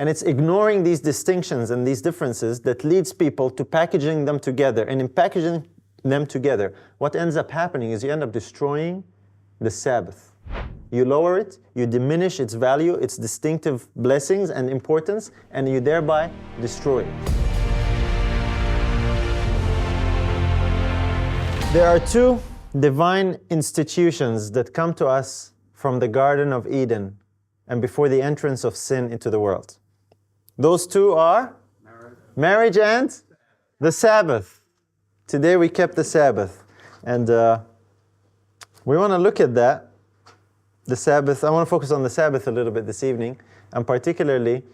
And it's ignoring these distinctions and these differences that leads people to packaging them together. And in packaging them together, what ends up happening is you end up destroying the Sabbath. You lower it, you diminish its value, its distinctive blessings and importance, and you thereby destroy it. There are two divine institutions that come to us from the Garden of Eden and before the entrance of sin into the world. Those two are marriage and the Sabbath. Today we kept the Sabbath, and we want to look at that. The Sabbath, I want to focus on the Sabbath a little bit this evening, and particularly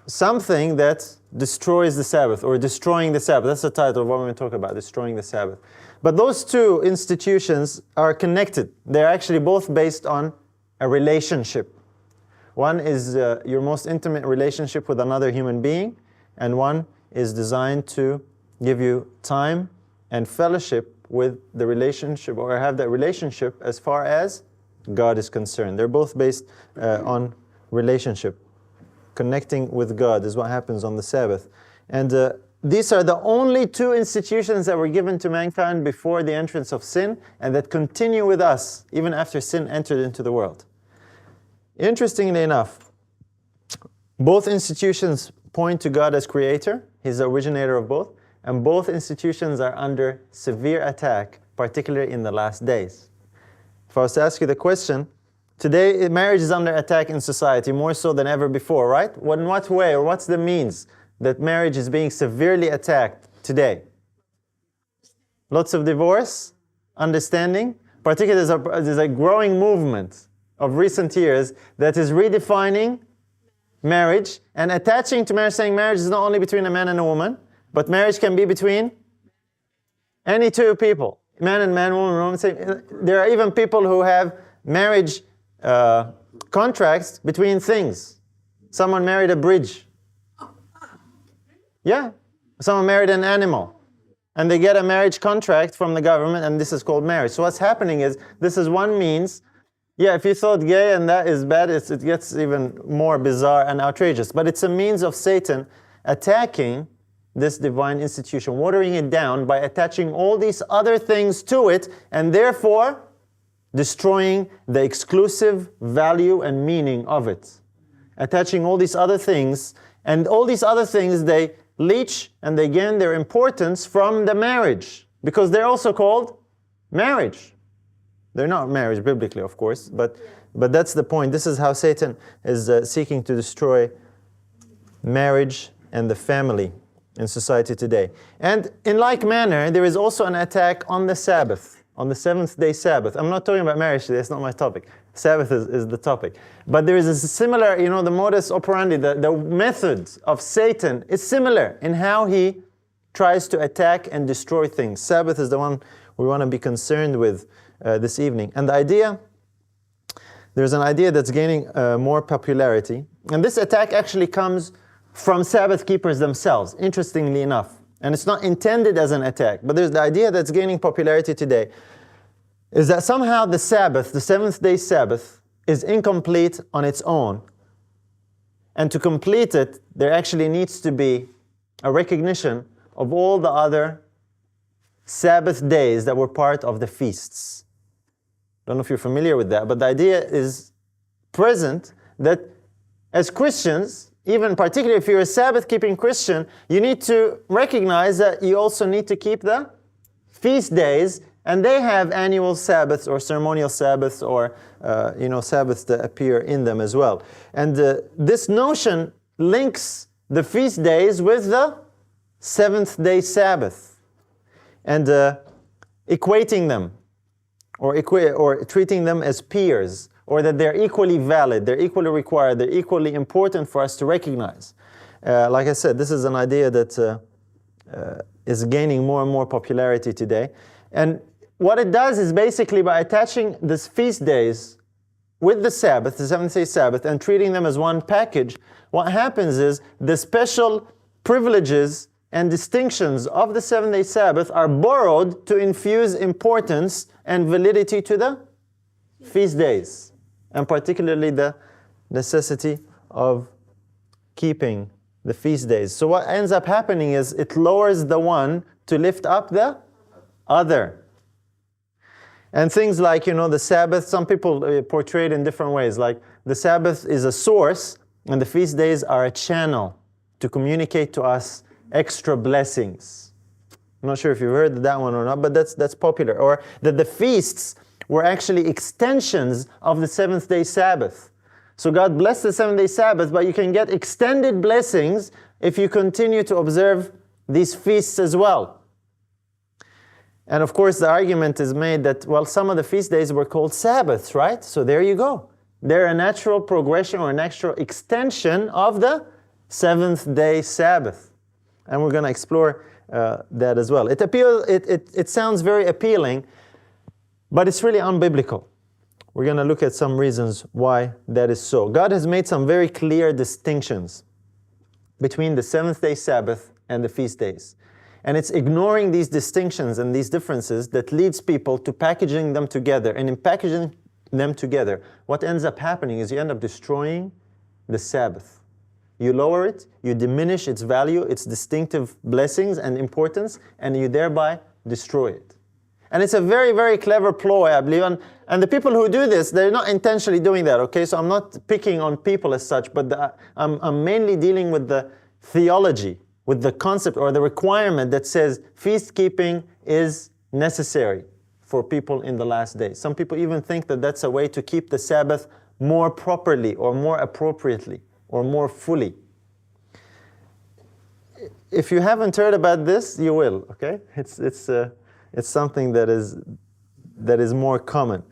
something that destroys the Sabbath, or destroying the Sabbath. That's the title of what we're going to talk about, destroying the Sabbath. But those two institutions are connected. They're actually both based on a relationship. One is your most intimate relationship with another human being, and one is designed to give you time and fellowship with the relationship, or have that relationship as far as God is concerned. They're both based on relationship. Connecting with God is what happens on the Sabbath. And these are the only two institutions that were given to mankind before the entrance of sin, and that continue with us even after sin entered into the world. Interestingly enough, both institutions point to God as creator. He's the originator of both. And both institutions are under severe attack, particularly in the last days. If I was to ask you the question, today marriage is under attack in society more so than ever before, right? In what way, or what's the means that marriage is being severely attacked today? Lots of divorce, understanding. Particularly there's a growing movement of recent years that is redefining marriage and attaching to marriage, saying marriage is not only between a man and a woman, but marriage can be between any two people, man and man, woman and woman. There are even people who have marriage contracts between things. Someone married a bridge. Yeah, someone married an animal. And they get a marriage contract from the government, and this is called marriage. So what's happening is, this is one means. Yeah, if you thought gay and that is bad, it gets even more bizarre and outrageous. But it's a means of Satan attacking this divine institution, watering it down by attaching all these other things to it, and therefore destroying the exclusive value and meaning of it. Attaching all these other things, and all these other things, they leech and they gain their importance from the marriage, because they're also called marriage. They're not marriage biblically, of course, but that's the point. This is how Satan is seeking to destroy marriage and the family in society today. And in like manner, there is also an attack on the Sabbath, on the seventh-day Sabbath. I'm not talking about marriage today, that's not my topic. Sabbath is the topic. But there is a similar, the modus operandi, the method of Satan is similar in how he tries to attack and destroy things. Sabbath is the one we want to be concerned with this evening. And there's an idea that's gaining more popularity. And this attack actually comes from Sabbath keepers themselves, interestingly enough. And it's not intended as an attack, but there's the idea that's gaining popularity today, is that somehow the Sabbath, the seventh-day Sabbath, is incomplete on its own. And to complete it, there actually needs to be a recognition of all the other Sabbath days that were part of the feasts. I don't know if you're familiar with that, but the idea is present that as Christians, even particularly if you're a Sabbath-keeping Christian, you need to recognize that you also need to keep the feast days, and they have annual Sabbaths or ceremonial Sabbaths or Sabbaths that appear in them as well. And this notion links the feast days with the seventh-day Sabbath, and equating them or treating them as peers, or that they're equally valid, they're equally required, they're equally important for us to recognize. Like I said, this is an idea that is gaining more and more popularity today. And what it does is basically by attaching these feast days with the Sabbath, the seventh-day Sabbath, and treating them as one package, what happens is the special privileges and distinctions of the seventh-day Sabbath are borrowed to infuse importance and validity to the feast days, and particularly the necessity of keeping the feast days. So what ends up happening is it lowers the one to lift up the other. And things like, the Sabbath, some people portray it in different ways. Like the Sabbath is a source, and the feast days are a channel to communicate to us extra blessings. I'm not sure if you've heard that one or not, but that's popular. Or that the feasts were actually extensions of the seventh-day Sabbath. So God blessed the seventh-day Sabbath, but you can get extended blessings if you continue to observe these feasts as well. And of course, the argument is made that, well, some of the feast days were called Sabbaths, right? So there you go. They're a natural progression or a natural extension of the seventh-day Sabbath. And we're going to explore that as well. It sounds very appealing, but it's really unbiblical. We're going to look at some reasons why that is so. God has made some very clear distinctions between the seventh-day Sabbath and the feast days. And it's ignoring these distinctions and these differences that leads people to packaging them together. And in packaging them together, what ends up happening is you end up destroying the Sabbath. You lower it, you diminish its value, its distinctive blessings and importance, and you thereby destroy it. And it's a very, very clever ploy, I believe. And the people who do this, they're not intentionally doing that, okay? So I'm not picking on people as such, but I'm mainly dealing with the theology, with the concept or the requirement that says feast keeping is necessary for people in the last days. Some people even think that that's a way to keep the Sabbath more properly or more appropriately or more fully. If you haven't heard about this, you will, okay? It's something that is more common.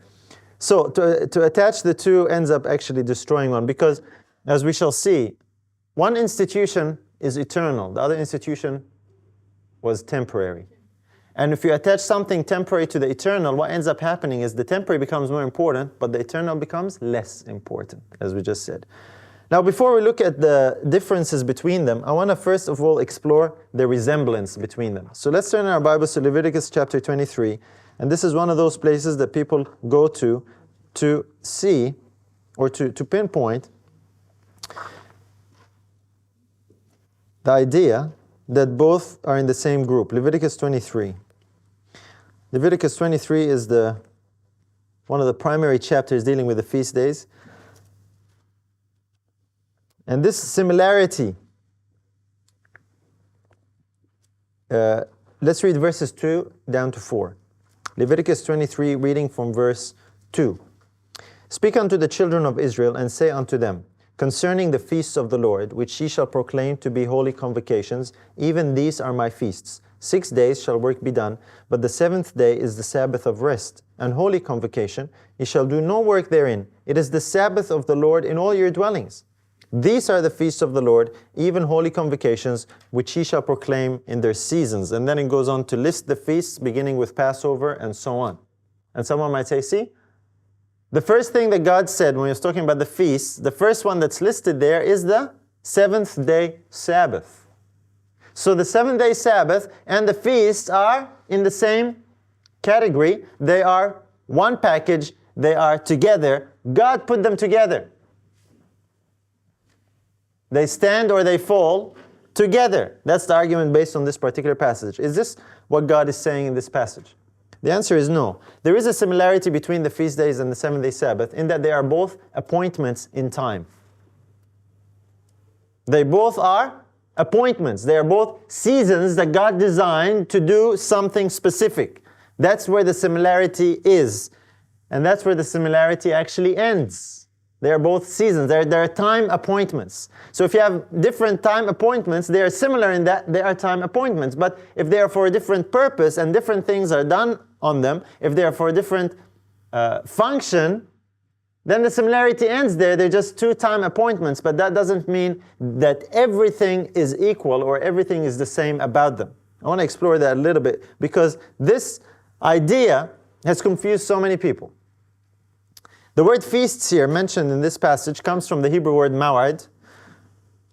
So to attach the two ends up actually destroying one, because as we shall see, one institution is eternal. The other institution was temporary. And if you attach something temporary to the eternal, what ends up happening is the temporary becomes more important, but the eternal becomes less important, as we just said. Now, before we look at the differences between them, I want to first of all explore the resemblance between them. So let's turn our Bibles to Leviticus chapter 23. And this is one of those places that people go to see or to pinpoint the idea that both are in the same group. Leviticus 23. Leviticus 23 is one of the primary chapters dealing with the feast days. And this similarity, let's read verses 2 down to 4. Leviticus 23, reading from verse 2. Speak unto the children of Israel, and say unto them, concerning the feasts of the Lord, which ye shall proclaim to be holy convocations, even these are my feasts. 6 days shall work be done, but the seventh day is the Sabbath of rest, and holy convocation. Ye shall do no work therein. It is the Sabbath of the Lord in all your dwellings. These are the feasts of the Lord, even holy convocations, which ye shall proclaim in their seasons. And then it goes on to list the feasts, beginning with Passover and so on. And someone might say, see, the first thing that God said when he was talking about the feasts, the first one that's listed there is the seventh-day Sabbath. So the seventh-day Sabbath and the feasts are in the same category. They are one package. They are together. God put them together. They stand or they fall together. That's the argument based on this particular passage. Is this what God is saying in this passage? The answer is no. There is a similarity between the feast days and the seventh-day Sabbath in that they are both appointments in time. They both are appointments. They are both seasons that God designed to do something specific. That's where the similarity is. And that's where the similarity actually ends. They are both seasons. They're time appointments. So if you have different time appointments, they are similar in that they are time appointments. But if they are for a different purpose and different things are done on them, if they are for a different function, then the similarity ends there. They're just two time appointments, but that doesn't mean that everything is equal or everything is the same about them. I want to explore that a little bit because this idea has confused so many people. The word feasts here mentioned in this passage comes from the Hebrew word maw'id,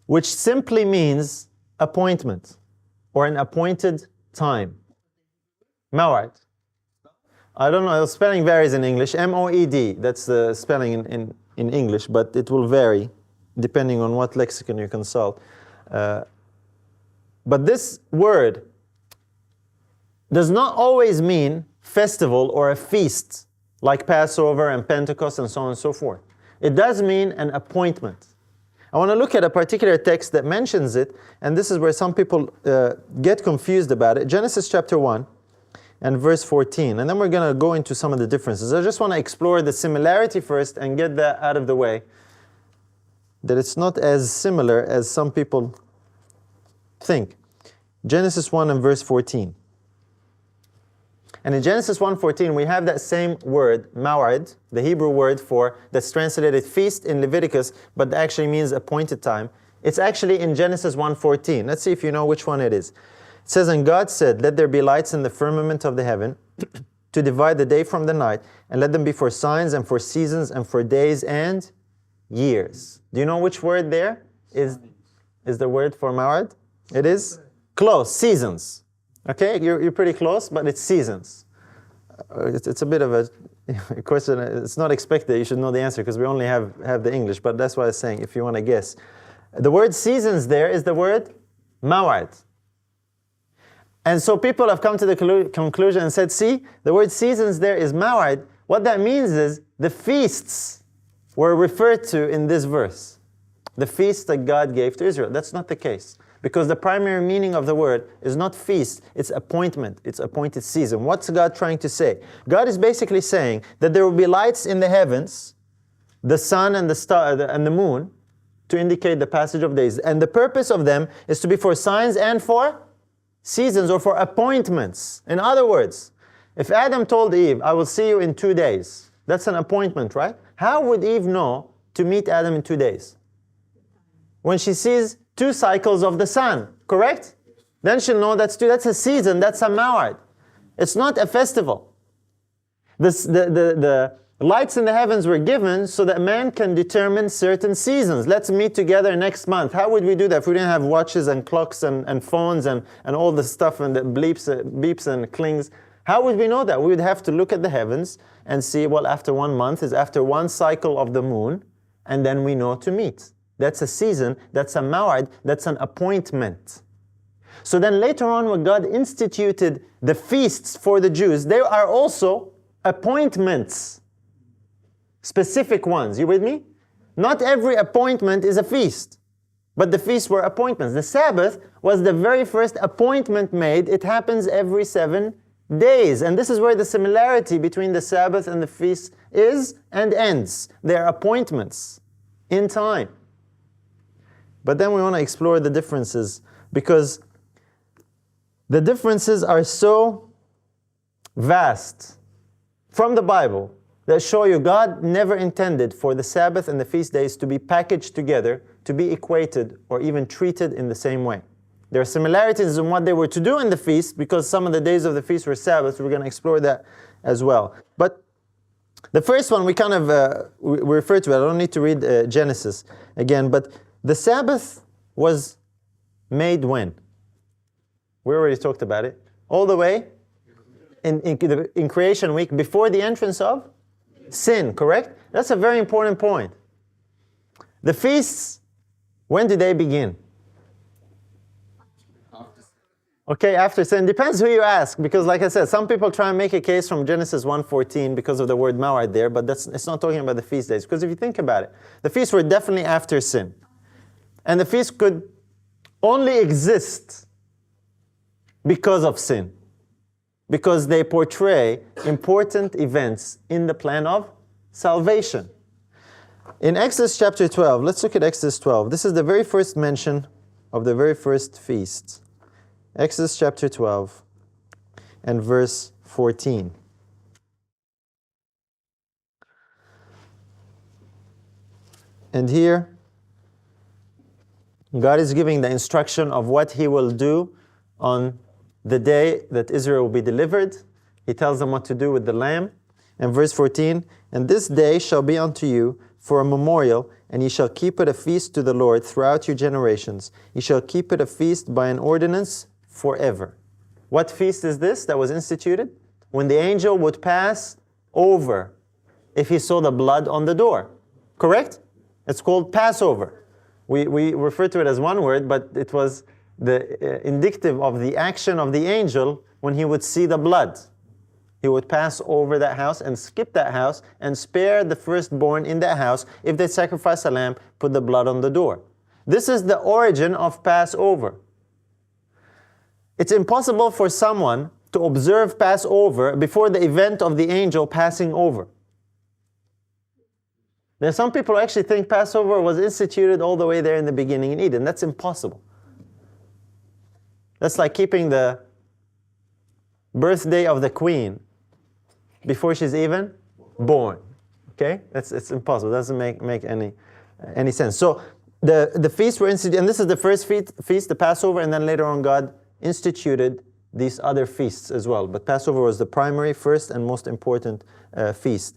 which simply means appointment or an appointed time. Maw'id. I don't know, the spelling varies in English. M-O-E-D, that's the spelling in English, but it will vary depending on what lexicon you consult. But this word does not always mean festival or a feast, like Passover and Pentecost and so on and so forth. It does mean an appointment. I want to look at a particular text that mentions it, and this is where some people get confused about it. Genesis chapter 1 and verse 14, and then we're going to go into some of the differences. I just want to explore the similarity first and get that out of the way, that it's not as similar as some people think. Genesis 1 and verse 14. And in Genesis 1:14, we have that same word, maw'id, the Hebrew word for, that's translated feast in Leviticus, but actually means appointed time. It's actually in Genesis 1:14. Let's see if you know which one it is. It says, and God said, let there be lights in the firmament of the heaven to divide the day from the night, and let them be for signs and for seasons and for days and years. Do you know which word there is the word for maw'id? It is close, seasons. Okay, you're pretty close, but it's seasons. It's a bit of a question. It's not expected you should know the answer because we only have the English, but that's what I was saying if you want to guess. The word seasons there is the word maw'id. And so people have come to the conclusion and said, see, the word seasons there is maw'id. What that means is the feasts were referred to in this verse. The feasts that God gave to Israel. That's not the case. Because the primary meaning of the word is not feast, it's appointment, it's appointed season. What's God trying to say? God is basically saying that there will be lights in the heavens, the sun and the star and the moon, to indicate the passage of days. And the purpose of them is to be for signs and for seasons or for appointments. In other words, if Adam told Eve, I will see you in 2 days, that's an appointment, right? How would Eve know to meet Adam in 2 days? When she sees 2 cycles of the sun, correct? Then she'll know that's a season, that's a maw'id. It's not a festival. The lights in the heavens were given so that man can determine certain seasons. Let's meet together next month. How would we do that if we didn't have watches and clocks and phones and all the stuff and the beeps and clings? How would we know that? We would have to look at the heavens and see, well, after 1 month is after 1 cycle of the moon, and then we know to meet. That's a season, that's a maw'id, that's an appointment. So then later on when God instituted the feasts for the Jews, there are also appointments. Specific ones, you with me? Not every appointment is a feast, but the feasts were appointments. The Sabbath was the very first appointment made. It happens every 7 days. And this is where the similarity between the Sabbath and the feast is and ends. They're appointments in time. But then we want to explore the differences because the differences are so vast from the Bible that show you God never intended for the Sabbath and the feast days to be packaged together, to be equated or even treated in the same way. There are similarities in what they were to do in the feast because some of the days of the feast were Sabbaths. We're going to explore that as well. But the first one we kind of we refer to it. I don't need to read Genesis again, but the Sabbath was made when? We already talked about it. All the way in creation week before the entrance of sin, correct? That's a very important point. The feasts, when did they begin? Okay, after sin. Depends who you ask, because like I said, some people try and make a case from Genesis 1:14 because of the word maw'id there, but it's not talking about the feast days. Because if you think about it, the feasts were definitely after sin. And the feast could only exist because of sin. Because they portray important events in the plan of salvation. In Exodus chapter 12, let's look at Exodus 12. This is the very first mention of the very first feast. Exodus chapter 12 and verse 14. And here, God is giving the instruction of what He will do on the day that Israel will be delivered. He tells them what to do with the lamb. And verse 14, and this day shall be unto you for a memorial, and ye shall keep it a feast to the Lord throughout your generations. Ye shall keep it a feast by an ordinance forever. What feast is this that was instituted? When the angel would pass over if he saw the blood on the door. Correct? It's called Passover. We refer to it as one word, but it was the indicative of the action of the angel when he would see the blood. He would pass over that house and skip that house and spare the firstborn in that house. If they sacrifice a lamb, put the blood on the door. This is the origin of Passover. It's impossible for someone to observe Passover before the event of the angel passing over. There are some people who actually think Passover was instituted all the way there in the beginning in Eden. That's impossible. That's like keeping the birthday of the queen before she's even born. Okay? It's impossible. It doesn't make any sense. So the feasts were instituted, and this is the first feast, the Passover, and then later on God instituted these other feasts as well. But Passover was the primary, first, and most important feast.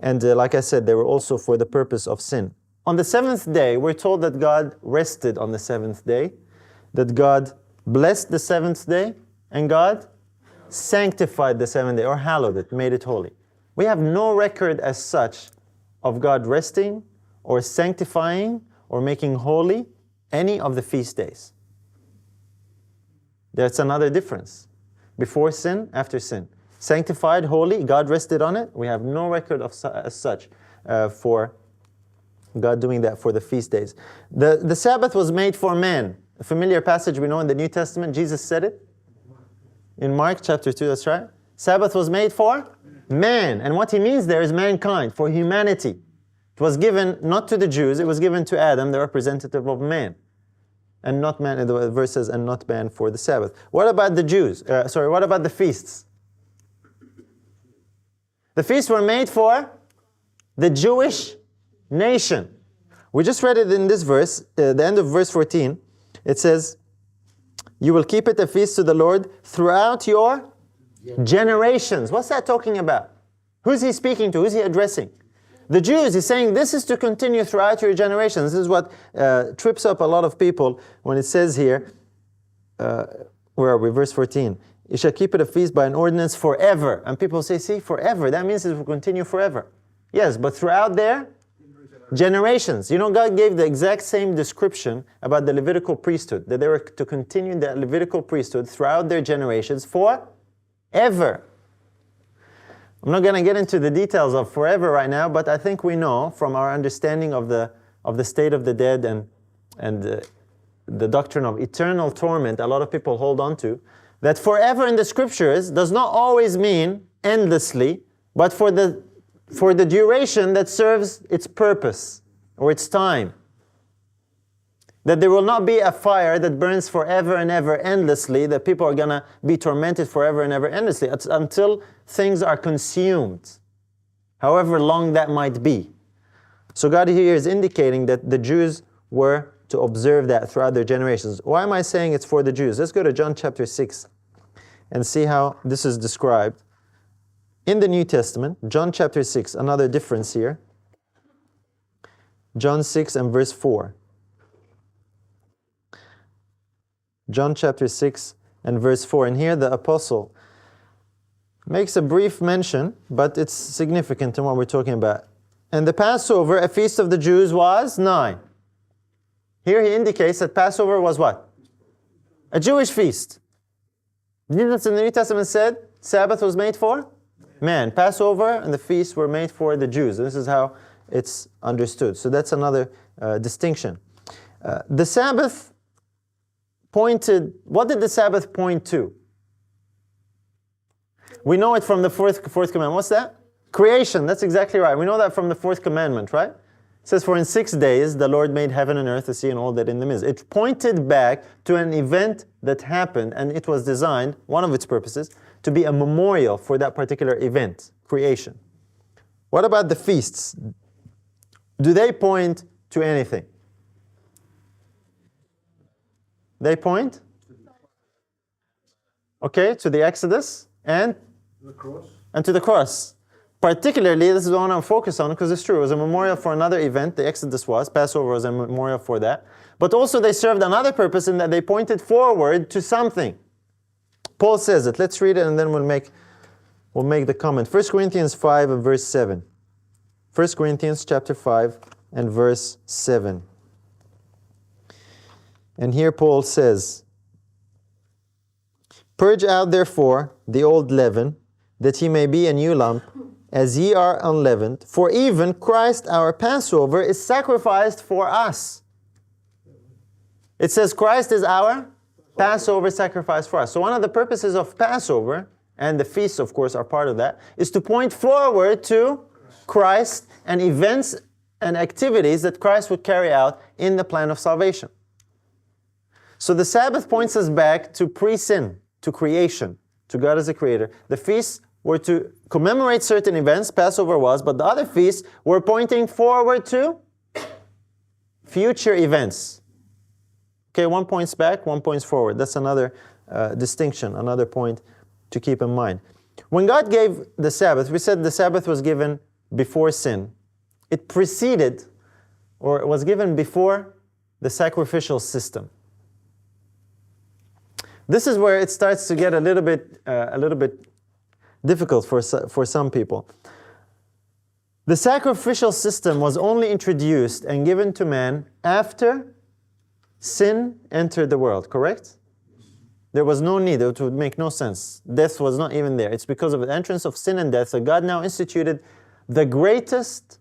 And like I said, they were also for the purpose of sin. On the seventh day, we're told that God rested on the seventh day, that God blessed the seventh day, and God sanctified the seventh day, or hallowed it, made it holy. We have no record as such of God resting, or sanctifying, or making holy any of the feast days. That's another difference. Before sin, after sin. Sanctified, holy, God rested on it. We have no record of as such for God doing that for the feast days. The Sabbath was made for man. A familiar passage we know in the New Testament. Jesus said it in Mark chapter 2, that's right. Sabbath was made for man. And what he means there is mankind, for humanity. It was given not to the Jews, it was given to Adam, the representative of man. And not man, the verse says, and not man for the Sabbath. What about the Jews? What about the feasts? The feasts were made for the Jewish nation. We just read it in this verse, the end of verse 14. It says, you will keep it a feast to the Lord throughout your generations. What's that talking about? Who's he speaking to? Who's he addressing? The Jews. He's saying this is to continue throughout your generations. This is what trips up a lot of people when it says here, where are we? Verse 14. You shall keep it a feast by an ordinance forever. And people say, see, forever. That means it will continue forever. Yes, but throughout their generations. You know, God gave the exact same description about the Levitical priesthood, that they were to continue the Levitical priesthood throughout their generations forever. I'm not going to get into the details of forever right now, but I think we know from our understanding of the state of the dead and the doctrine of eternal torment a lot of people hold on to, that forever in the scriptures does not always mean endlessly, but for the duration that serves its purpose or its time. That there will not be a fire that burns forever and ever endlessly, that people are going to be tormented forever and ever endlessly until things are consumed, however long that might be. So God here is indicating that the Jews were to observe that throughout their generations. Why am I saying it's for the Jews? Let's go to John chapter 6 and see how this is described in the New Testament. John chapter 6, another difference here. John 6 and verse 4. John chapter 6 and verse 4. And here the apostle makes a brief mention, but it's significant in what we're talking about. And the Passover, a feast of the Jews, was nigh. Here he indicates that Passover was what? A Jewish feast. Jesus in the New Testament said Sabbath was made for man. Passover and the feast were made for the Jews. This is how it's understood. So that's another distinction. The Sabbath what did the Sabbath point to? We know it from the fourth commandment. What's that? Creation. That's exactly right. We know that from the fourth commandment, right? It says, for in 6 days the Lord made heaven and earth, the sea, and all that in them is. It pointed back to an event that happened, and it was designed, one of its purposes, to be a memorial for that particular event, creation. What about the feasts? Do they point to anything? They point? Okay, to the Exodus and? The cross. And to the cross. Particularly, this is the one I'm focused on because it's true. It was a memorial for another event. The Exodus was. Passover was a memorial for that. But also they served another purpose in that they pointed forward to something. Paul says it. Let's read it and then we'll make the comment. 1 Corinthians 5 and verse 7. 1 Corinthians chapter 5 and verse 7. And here Paul says, "Purge out therefore the old leaven, that ye may be a new lump, as ye are unleavened. For even Christ our Passover is sacrificed for us." It says Christ is our Passover sacrifice for us. So one of the purposes of Passover, and the feasts of course are part of that, is to point forward to Christ and events and activities that Christ would carry out in the plan of salvation. So the Sabbath points us back to pre-sin, to creation, to God as a creator. The feasts were to commemorate certain events, Passover was, but the other feasts were pointing forward to future events. Okay, one points back, one points forward. That's another distinction, another point to keep in mind. When God gave the Sabbath, we said the Sabbath was given before sin. It preceded, or it was given before the sacrificial system. This is where it starts to get a little bit difficult for some people. The sacrificial system was only introduced and given to man after sin entered the world, correct? There was no need, it would make no sense. Death was not even there. It's because of the entrance of sin and death that God now instituted the greatest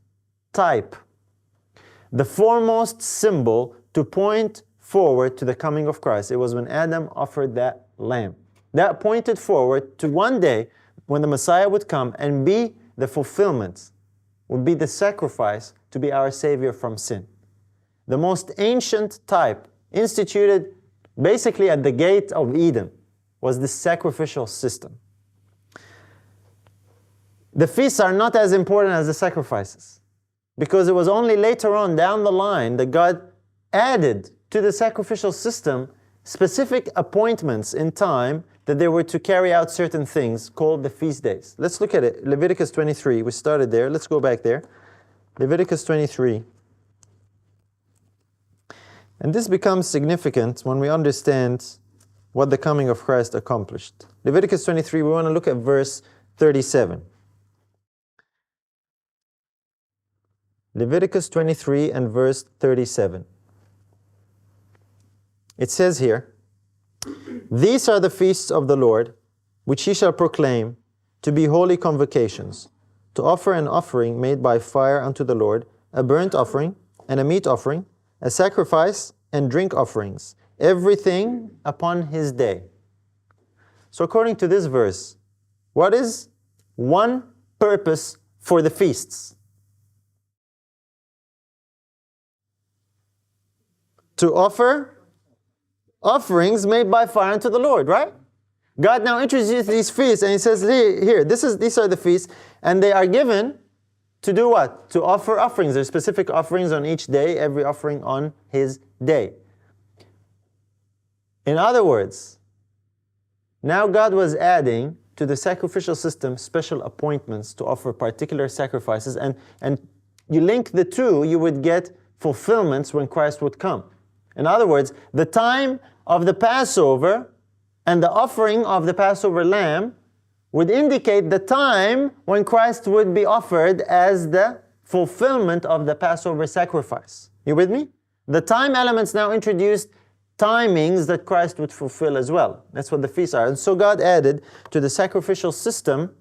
type, the foremost symbol to point forward to the coming of Christ. It was when Adam offered that lamb. That pointed forward to one day when the Messiah would come and be the fulfillment, would be the sacrifice to be our Savior from sin. The most ancient type, instituted basically at the gate of Eden, was the sacrificial system. The feasts are not as important as the sacrifices, because it was only later on down the line that God added to the sacrificial system specific appointments in time that they were to carry out certain things called the feast days. Let's look at it. Leviticus 23, we started there. Let's go back there. Leviticus 23. And this becomes significant when we understand what the coming of Christ accomplished. Leviticus 23, we want to look at verse 37. Leviticus 23 and verse 37. It says here, "These are the feasts of the Lord, which ye shall proclaim to be holy convocations, to offer an offering made by fire unto the Lord, a burnt offering and a meat offering, a sacrifice and drink offerings, everything upon his day." So according to this verse, what is one purpose for the feasts? To offer offerings made by fire unto the Lord, right? God now introduces these feasts and He says, here, these are the feasts, and they are given to do what? To offer offerings. There's specific offerings on each day, every offering on his day. In other words, now God was adding to the sacrificial system special appointments to offer particular sacrifices, and you link the two, you would get fulfillments when Christ would come. In other words, the time of the Passover and the offering of the Passover lamb would indicate the time when Christ would be offered as the fulfillment of the Passover sacrifice. You with me? The time elements now introduced timings that Christ would fulfill as well. That's what the feasts are. And so God added to the sacrificial system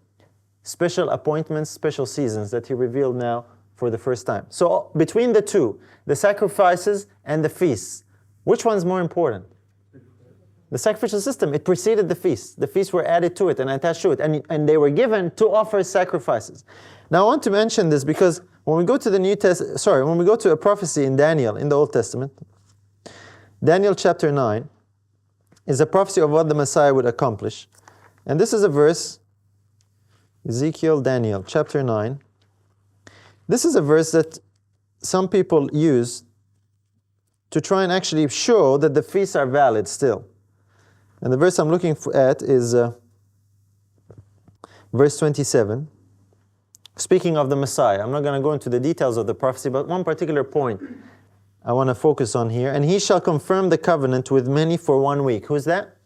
special appointments, special seasons that He revealed now for the first time. So between the two, the sacrifices and the feasts, which one's more important? The sacrificial system, it preceded the feasts. The feasts were added to it and attached to it, and they were given to offer sacrifices. Now I want to mention this because when we go to the when we go to a prophecy in Daniel in the Old Testament, Daniel chapter 9 is a prophecy of what the Messiah would accomplish. And this is a verse, Ezekiel, Daniel chapter 9. This is a verse that some people use to try and actually show that the feasts are valid still. And the verse I'm looking at is verse 27. Speaking of the Messiah, I'm not going to go into the details of the prophecy, but one particular point I want to focus on here. "And he shall confirm the covenant with many for 1 week." Who's that?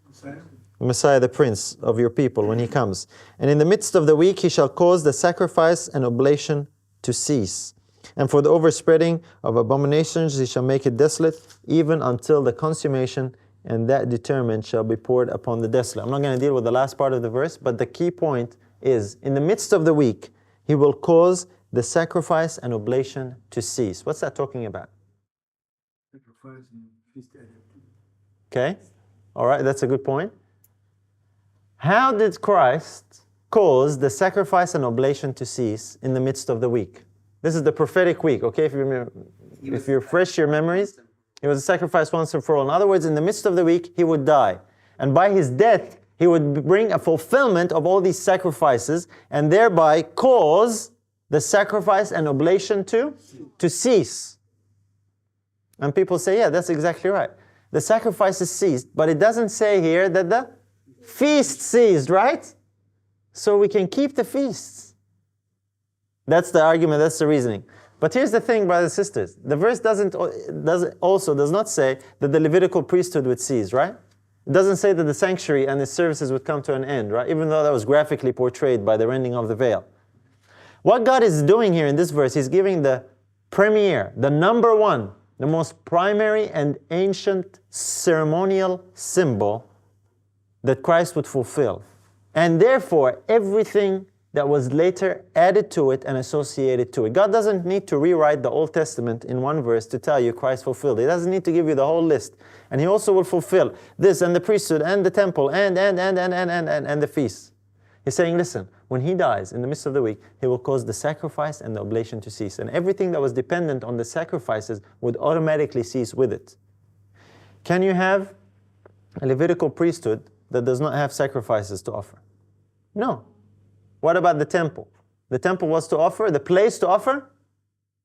Messiah. Messiah, the Prince of your people, when He comes. "And in the midst of the week He shall cause the sacrifice and oblation to cease. And for the overspreading of abominations, he shall make it desolate, even until the consummation, and that determined shall be poured upon the desolate. I'm not going to deal with the last part of the verse, but the key point is, in the midst of the week, he will cause the sacrifice and oblation to cease. What's that talking about? Sacrifice and feast added. Okay, all right, that's a good point. How did Christ cause the sacrifice and oblation to cease in the midst of the week? This is the prophetic week, okay? If you refresh your memories, it was a sacrifice once and for all. In other words, in the midst of the week, he would die. And by his death, he would bring a fulfillment of all these sacrifices and thereby cause the sacrifice and oblation to cease. And people say, yeah, that's exactly right. The sacrifices ceased, but it doesn't say here that the feast ceased, right? So we can keep the feasts. That's the argument, that's the reasoning. But here's the thing, brothers and sisters. The verse does not say that the Levitical priesthood would cease, right? It doesn't say that the sanctuary and its services would come to an end, right? Even though that was graphically portrayed by the rending of the veil. What God is doing here in this verse, He's giving the premier, the number one, the most primary and ancient ceremonial symbol that Christ would fulfill. And therefore, everything that was later added to it and associated to it. God doesn't need to rewrite the Old Testament in one verse to tell you Christ fulfilled. He doesn't need to give you the whole list. And He also will fulfill this and the priesthood and the temple and the feasts. He's saying, listen, when He dies in the midst of the week, He will cause the sacrifice and the oblation to cease. And everything that was dependent on the sacrifices would automatically cease with it. Can you have a Levitical priesthood that does not have sacrifices to offer? No. What about the temple? The temple was to offer, the place to offer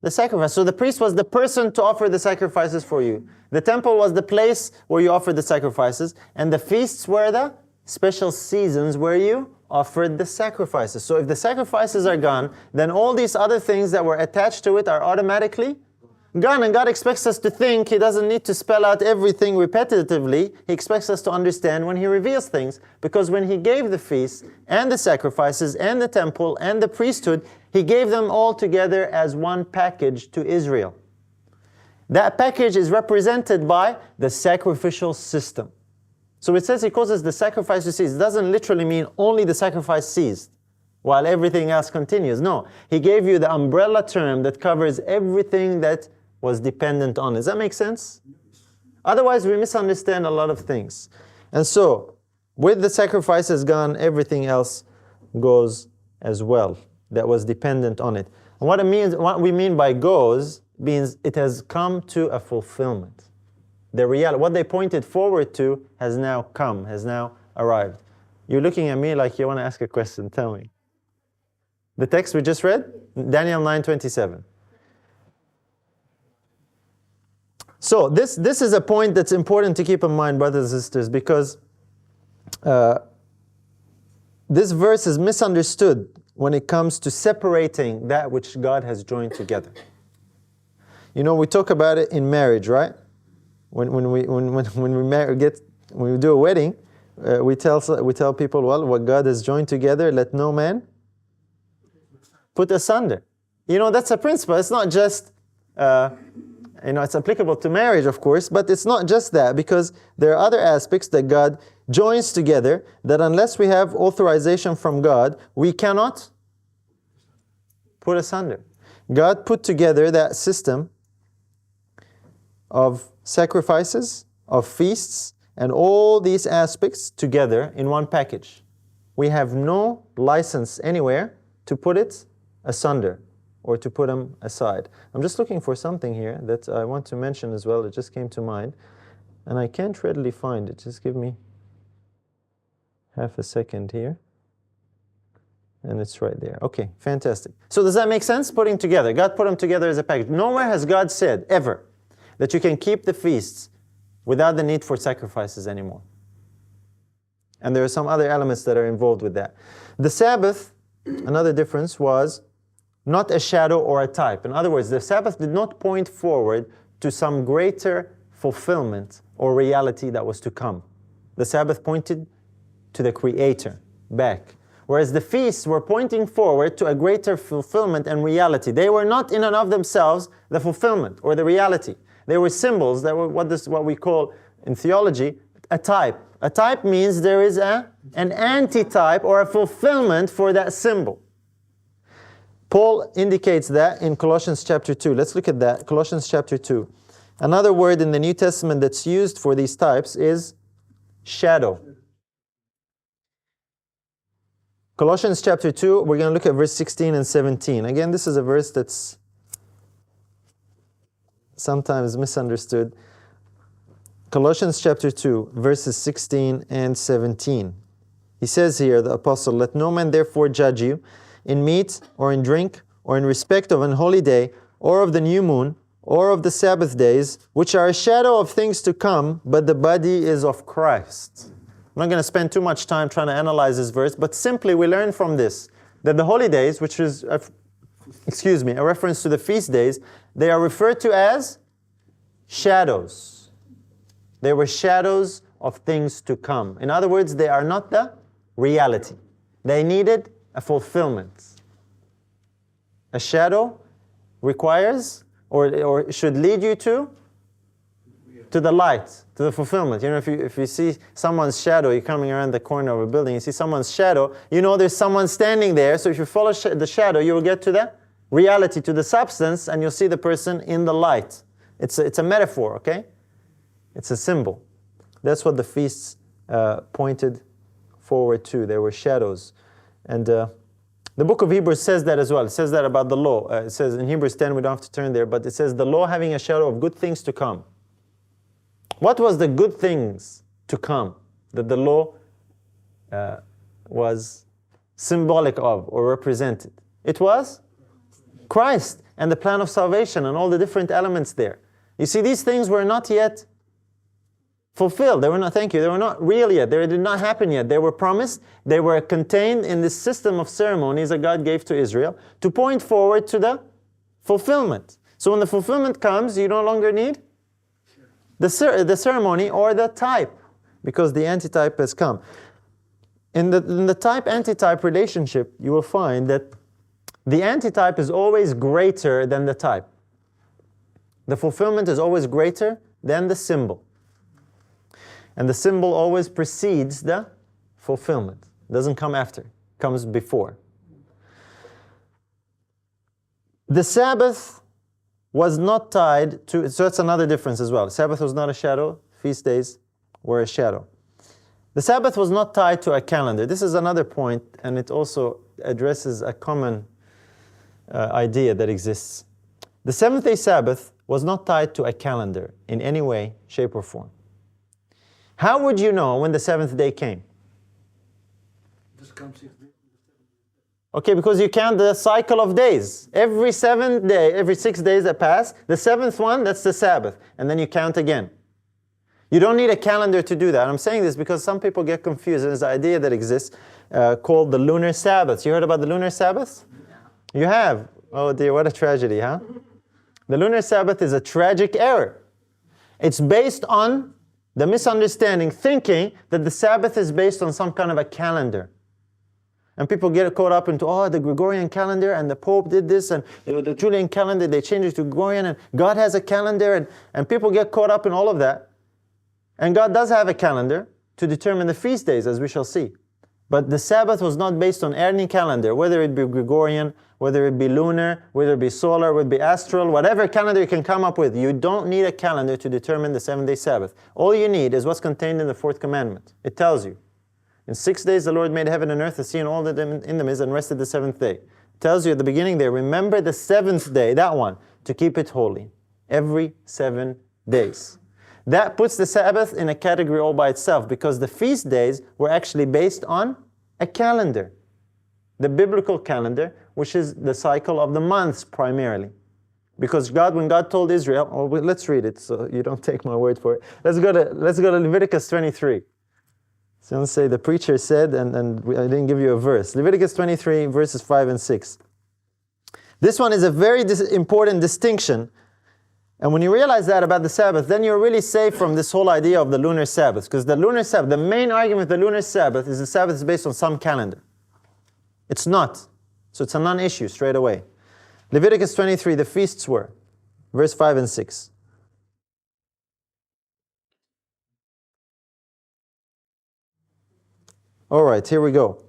the sacrifice. So the priest was the person to offer the sacrifices for you. The temple was the place where you offered the sacrifices. And the feasts were the special seasons where you offered the sacrifices. So if the sacrifices are gone, then all these other things that were attached to it are automatically gone. And God expects us to think. He doesn't need to spell out everything repetitively. He expects us to understand when He reveals things. Because when He gave the feasts and the sacrifices and the temple and the priesthood, He gave them all together as one package to Israel. That package is represented by the sacrificial system. So it says He causes the sacrifice to cease. It doesn't literally mean only the sacrifice ceased while everything else continues. No, He gave you the umbrella term that covers everything that was dependent on it. Does that make sense? Otherwise, we misunderstand a lot of things. And so, with the sacrifices gone, everything else goes as well that was dependent on it. And what we mean by goes means it has come to a fulfillment. The reality, what they pointed forward to, has now come, has now arrived. You're looking at me like you want to ask a question. Tell me. The text we just read, Daniel 9:27. So this is a point that's important to keep in mind, brothers and sisters, because this verse is misunderstood when it comes to separating that which God has joined together. You know, we talk about it in marriage, right? When we do a wedding, we tell people, well, what God has joined together, let no man put asunder. You know, that's a principle. It's not just it's applicable to marriage, of course, but it's not just that, because there are other aspects that God joins together that unless we have authorization from God, we cannot put asunder. God put together that system of sacrifices, of feasts, and all these aspects together in one package. We have no license anywhere to put it asunder or to put them aside. I'm just looking for something here that I want to mention as well. It just came to mind, and I can't readily find it. Just give me half a second here. And it's right there. Okay, fantastic. So does that make sense? Putting together. God put them together as a package. Nowhere has God said, ever, that you can keep the feasts without the need for sacrifices anymore. And there are some other elements that are involved with that. The Sabbath, another difference, was not a shadow or a type. In other words, the Sabbath did not point forward to some greater fulfillment or reality that was to come. The Sabbath pointed to the Creator, back. Whereas the feasts were pointing forward to a greater fulfillment and reality. They were not in and of themselves the fulfillment or the reality. They were symbols that were what we call in theology a type. A type means there is an antitype or a fulfillment for that symbol. Paul indicates that in Colossians chapter 2. Let's look at that. Colossians chapter 2. Another word in the New Testament that's used for these types is shadow. Colossians chapter 2, we're going to look at verse 16 and 17. Again, this is a verse that's sometimes misunderstood. Colossians chapter 2, verses 16 and 17. He says here, the apostle, "Let no man therefore judge you in meat or in drink or in respect of an holy day or of the new moon or of the Sabbath days, which are a shadow of things to come, but the body is of Christ." I'm not going to spend too much time trying to analyze this verse, but simply we learn from this that the holy days, which is, a reference to the feast days, they are referred to as shadows. They were shadows of things to come. In other words, they are not the reality. They needed a fulfillment. A shadow requires or should lead you to the light, to the fulfillment. You know, if you see someone's shadow, you're coming around the corner of a building, you see someone's shadow, you know there's someone standing there, so if you follow the shadow, you will get to the reality, to the substance, and you'll see the person in the light. It's a metaphor, okay? It's a symbol. That's what the feasts pointed forward to. They were shadows. And the book of Hebrews says that as well. It says that about the law. It says in Hebrews 10, we don't have to turn there, but it says the law having a shadow of good things to come. What was the good things to come that the law was symbolic of or represented? It was Christ and the plan of salvation and all the different elements there. You see, these things were not yet fulfilled. They were not, they were not real yet. They did not happen yet. They were promised. They were contained in this system of ceremonies that God gave to Israel to point forward to the fulfillment. So when the fulfillment comes, you no longer need the ceremony or the type, because the antitype has come. In the type-antitype relationship, you will find that the antitype is always greater than the type. The fulfillment is always greater than the symbol. And the symbol always precedes the fulfillment. It doesn't come after, it comes before. The Sabbath was not tied to, so that's another difference as well. Sabbath was not a shadow, feast days were a shadow. The Sabbath was not tied to a calendar. This is another point, and it also addresses a common idea that exists. The seventh-day Sabbath was not tied to a calendar in any way, shape, or form. How would you know when the seventh day came? Just come 6 days. Okay, because you count the cycle of days. Every 6 days that pass, the seventh one, that's the Sabbath. And then you count again. You don't need a calendar to do that. I'm saying this because some people get confused. There's an idea that exists called the lunar Sabbaths. You heard about the lunar Sabbaths? Yeah. You have? Oh dear, what a tragedy, huh? The lunar Sabbath is a tragic error. It's based on the misunderstanding, thinking that the Sabbath is based on some kind of a calendar. And people get caught up into, the Gregorian calendar, and the Pope did this, and the Julian calendar, they changed it to Gregorian, and God has a calendar, and people get caught up in all of that. And God does have a calendar to determine the feast days, as we shall see. But the Sabbath was not based on any calendar, whether it be Gregorian, whether it be lunar, whether it be solar, whether it be astral, whatever calendar you can come up with. You don't need a calendar to determine the seventh-day Sabbath. All you need is what's contained in the fourth commandment. It tells you, in 6 days the Lord made heaven and earth, the sea and all that in them is, and rested the seventh day. It tells you at the beginning there, remember the seventh day, that one, to keep it holy, every 7 days. That puts the Sabbath in a category all by itself, because the feast days were actually based on a calendar. The biblical calendar, which is the cycle of the months primarily. Because when God told Israel, let's read it so you don't take my word for it. Let's go to Leviticus 23. So let's say the preacher said, and I didn't give you a verse. Leviticus 23, verses 5 and 6. This one is a very important distinction. And when you realize that about the Sabbath, then you're really safe from this whole idea of the lunar Sabbath. Because the lunar Sabbath, the main argument of the lunar Sabbath is the Sabbath is based on some calendar. It's not. So it's a non-issue straight away. Leviticus 23, the feasts were. Verse 5 and 6. All right, here we go.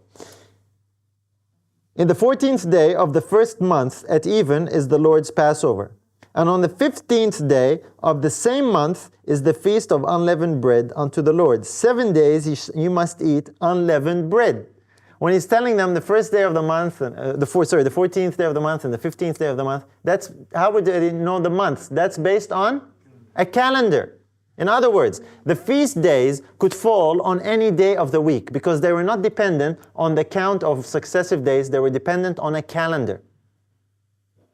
In the 14th day of the first month at even is the Lord's Passover. And on the 15th day of the same month is the feast of unleavened bread unto the Lord. 7 days you must eat unleavened bread. When he's telling them the first day of the month, the 14th day of the month and the 15th day of the month, that's how would they know the months? That's based on a calendar. In other words, the feast days could fall on any day of the week because they were not dependent on the count of successive days, they were dependent on a calendar.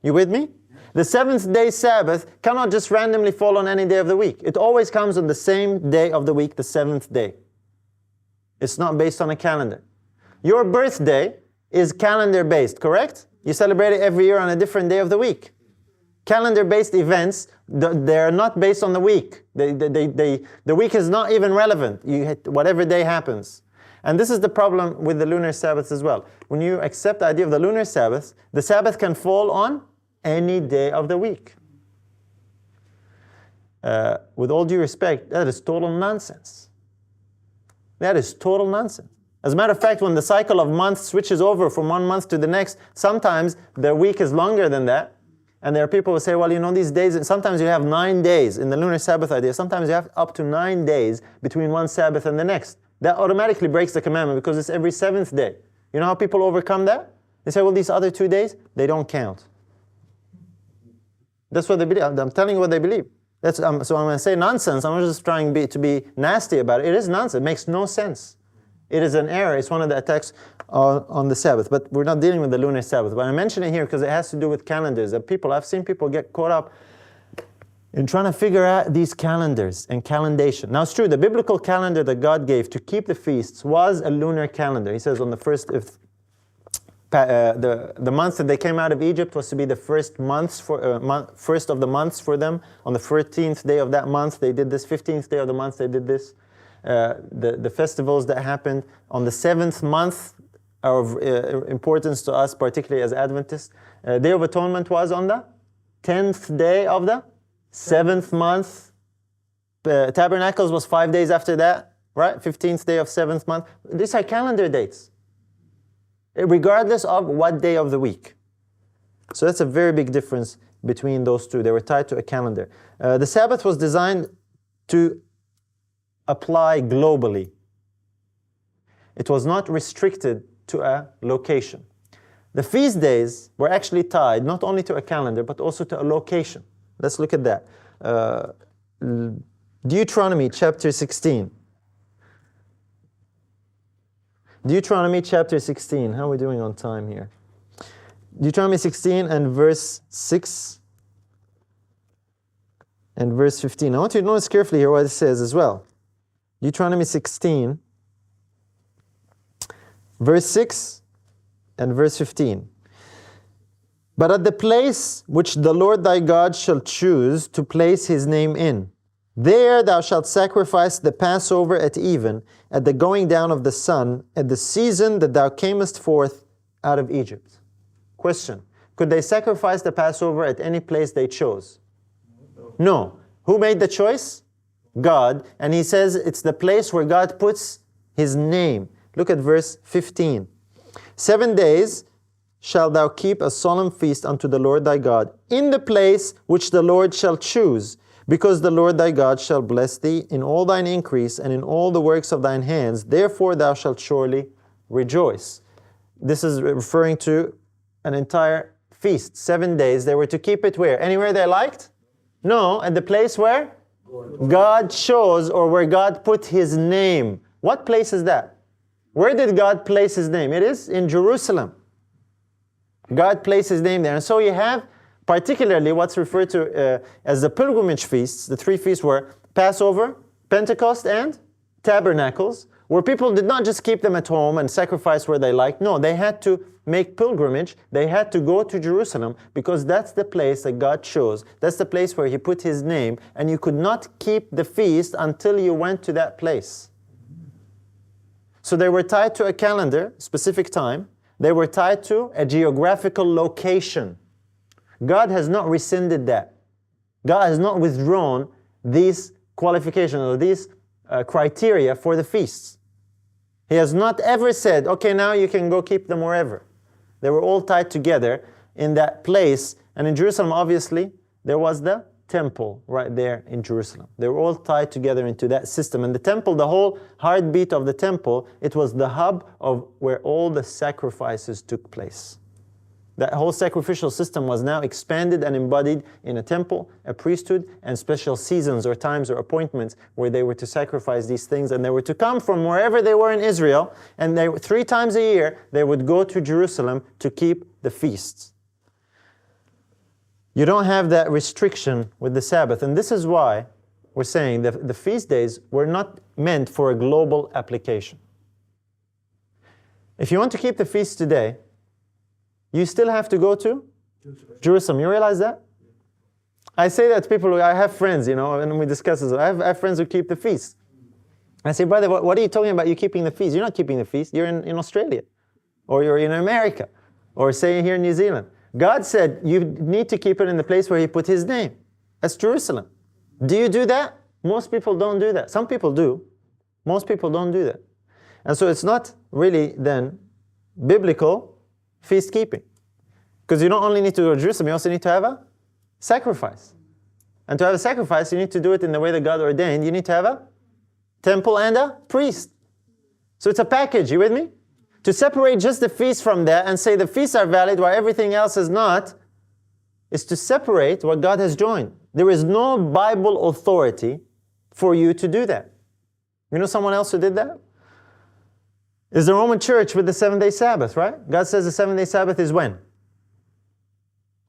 You with me? The seventh day Sabbath cannot just randomly fall on any day of the week. It always comes on the same day of the week, the seventh day. It's not based on a calendar. Your birthday is calendar based, correct? You celebrate it every year on a different day of the week. Calendar-based events, they are not based on the week. The week is not even relevant, whatever day happens. And this is the problem with the lunar Sabbaths as well. When you accept the idea of the lunar Sabbath, the Sabbath can fall on any day of the week. With all due respect, that is total nonsense. That is total nonsense. As a matter of fact, when the cycle of months switches over from one month to the next, sometimes the week is longer than that. And there are people who say, well, you know, these days, and sometimes you have 9 days in the lunar Sabbath idea. Sometimes you have up to 9 days between one Sabbath and the next. That automatically breaks the commandment because it's every seventh day. You know how people overcome that? They say, well, these other 2 days, they don't count. That's what they believe. I'm telling you what they believe. So I'm going to say nonsense. I'm not just trying to be nasty about it. It is nonsense. It makes no sense. It is an error. It's one of the attacks on the Sabbath. But we're not dealing with the lunar Sabbath. But I mention it here because it has to do with calendars. I've seen people get caught up in trying to figure out these calendars and calendation. Now it's true, the biblical calendar that God gave to keep the feasts was a lunar calendar. He says on the first, the month that they came out of Egypt was to be the first first of the months for them. On the 14th day of that month they did this. 15th day of the month they did this. The festivals that happened on the 7th month are of importance to us, particularly as Adventists. Day of Atonement was on the 10th day of the 7th month. Tabernacles was 5 days after that, right? 15th day of 7th month. These are calendar dates, regardless of what day of the week. So that's a very big difference between those two. They were tied to a calendar. The Sabbath was designed to apply globally. It was not restricted to a location. The feast days were actually tied not only to a calendar but also to a location. Let's look at that. Deuteronomy chapter 16. Deuteronomy chapter 16. How are we doing on time here? Deuteronomy 16 and verse 6 and verse 15. I want you to notice carefully here what it says as well. Deuteronomy 16, verse 6 and verse 15. But at the place which the Lord thy God shall choose to place his name in, there thou shalt sacrifice the Passover at even, at the going down of the sun, at the season that thou camest forth out of Egypt. Question: could they sacrifice the Passover at any place they chose? No. Who made the choice? God. And he says it's the place where God puts his name. Look at verse 15. 7 days shalt thou keep a solemn feast unto the Lord thy God, in the place which the Lord shall choose, because the Lord thy God shall bless thee in all thine increase and in all the works of thine hands. Therefore thou shalt surely rejoice. This is referring to an entire feast, 7 days. They were to keep it where? Anywhere they liked? No, at the place where God chose, or where God put his name. What place is that? Where did God place his name? It is in Jerusalem. God placed his name there. And so you have particularly what's referred to as the pilgrimage feasts. The 3 feasts were Passover, Pentecost, and Tabernacles, where people did not just keep them at home and sacrifice where they liked. No, they had to make pilgrimage. They had to go to Jerusalem because that's the place that God chose. That's the place where he put his name, and you could not keep the feast until you went to that place. So they were tied to a calendar, specific time. They were tied to a geographical location. God has not rescinded that. God has not withdrawn these qualifications or these criteria for the feasts. He has not ever said, okay, now you can go keep them wherever. They were all tied together in that place. And in Jerusalem, obviously, there was the temple right there in Jerusalem. They were all tied together into that system. And the temple, the whole heartbeat of the temple, it was the hub of where all the sacrifices took place. That whole sacrificial system was now expanded and embodied in a temple, a priesthood, and special seasons or times or appointments where they were to sacrifice these things, and they were to come from wherever they were in Israel, and 3 times a year they would go to Jerusalem to keep the feasts. You don't have that restriction with the Sabbath, and this is why we're saying that the feast days were not meant for a global application. If you want to keep the feast today, you still have to go to Jerusalem. You realize that? I say that to people, I have friends, and we discuss this. I have friends who keep the feast. I say, brother, what are you talking about? You keeping the feast? You're not keeping the feast. You're in Australia, or you're in America, or say here in New Zealand. God said you need to keep it in the place where He put His name. That's Jerusalem. Do you do that? Most people don't do that. Some people do. Most people don't do that. And so it's not really then biblical feast keeping. Because you don't only need to go to Jerusalem, you also need to have a sacrifice. And to have a sacrifice, you need to do it in the way that God ordained. You need to have a temple and a priest. So it's a package, you with me? To separate just the feast from that and say the feasts are valid while everything else is not, is to separate what God has joined. There is no Bible authority for you to do that. You know someone else who did that? Is the Roman Church with the 7-day Sabbath, right? God says the 7-day Sabbath is when?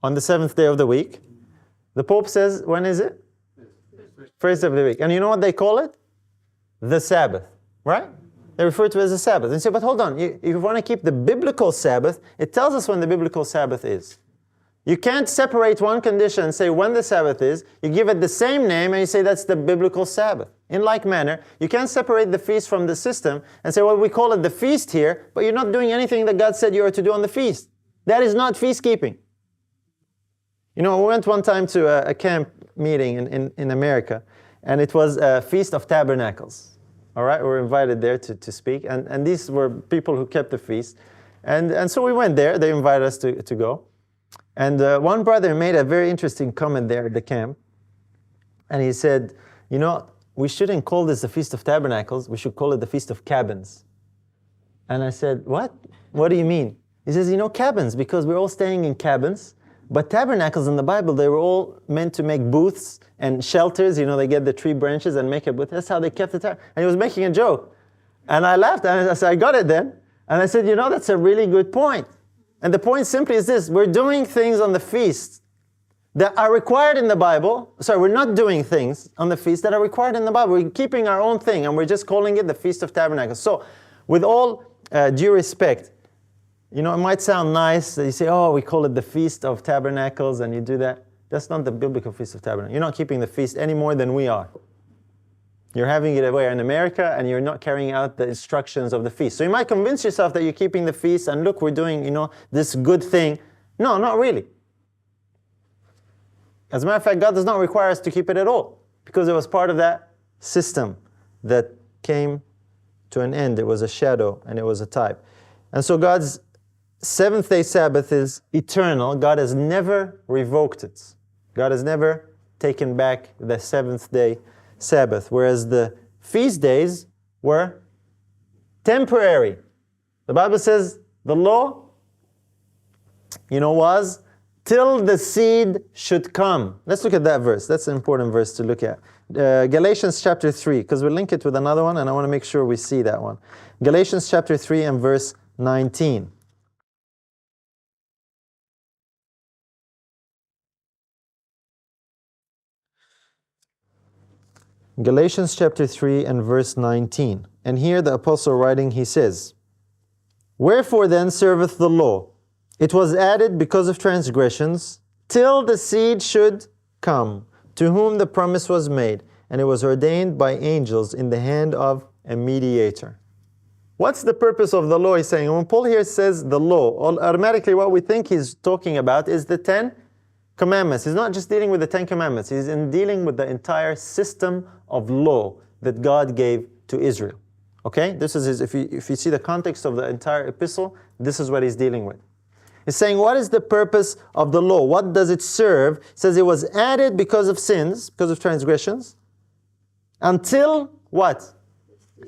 On the 7th day of the week. The Pope says, when is it? First of the week. And you know what they call it? The Sabbath, right? They refer to it as a Sabbath. And you say, but hold on, if you want to keep the biblical Sabbath, it tells us when the biblical Sabbath is. You can't separate one condition and say when the Sabbath is, you give it the same name and you say that's the biblical Sabbath. In like manner, you can't separate the feast from the system and say, well, we call it the feast here, but you're not doing anything that God said you are to do on the feast. That is not feast keeping. We went one time to a camp meeting in America, and it was a Feast of Tabernacles. All right, we were invited there to speak, and these were people who kept the feast. And so we went there, they invited us to go. And one brother made a very interesting comment there at the camp. And he said, we shouldn't call this the Feast of Tabernacles, we should call it the Feast of Cabins. And I said, what? What do you mean? He says, cabins, because we're all staying in cabins. But tabernacles in the Bible, they were all meant to make booths and shelters. They get the tree branches and make a booth. That's how they kept the tabernacle. And he was making a joke. And I laughed, and I said, I got it then. And I said, that's a really good point. And the point simply is this: we're doing things on the feast that are required in the Bible. Sorry, we're not doing things on the feast that are required in the Bible. We're keeping our own thing, and we're just calling it the Feast of Tabernacles. So, with all due respect, it might sound nice that you say, oh, we call it the Feast of Tabernacles, and you do that. That's not the biblical Feast of Tabernacles. You're not keeping the feast any more than we are. You're having it away in America, and you're not carrying out the instructions of the feast. So you might convince yourself that you're keeping the feast, and look, we're doing, this good thing. No, not really. As a matter of fact, God does not require us to keep it at all, because it was part of that system that came to an end. It was a shadow, and it was a type. And so God's 7th-day Sabbath is eternal. God has never revoked it. God has never taken back the 7th-day Sabbath, whereas the feast days were temporary. The Bible says the law, was till the seed should come. Let's look at that verse. That's an important verse to look at. Galatians chapter 3, because we'll link it with another one, and I want to make sure we see that one. Galatians chapter 3 and verse 19. Galatians chapter 3 and verse 19. And here the apostle writing, he says, wherefore then serveth the law? It was added because of transgressions, till the seed should come, to whom the promise was made, and it was ordained by angels in the hand of a mediator. What's the purpose of the law? He's saying, when Paul here says the law, automatically what we think he's talking about is the 10 commandments. He's not just dealing with the 10 commandments. He's dealing with the entire system of law that God gave to Israel. Okay? This is if you see the context of the entire epistle, this is what he's dealing with. He's saying, what is the purpose of the law? What does it serve? He says it was added because of sins, because of transgressions, until what?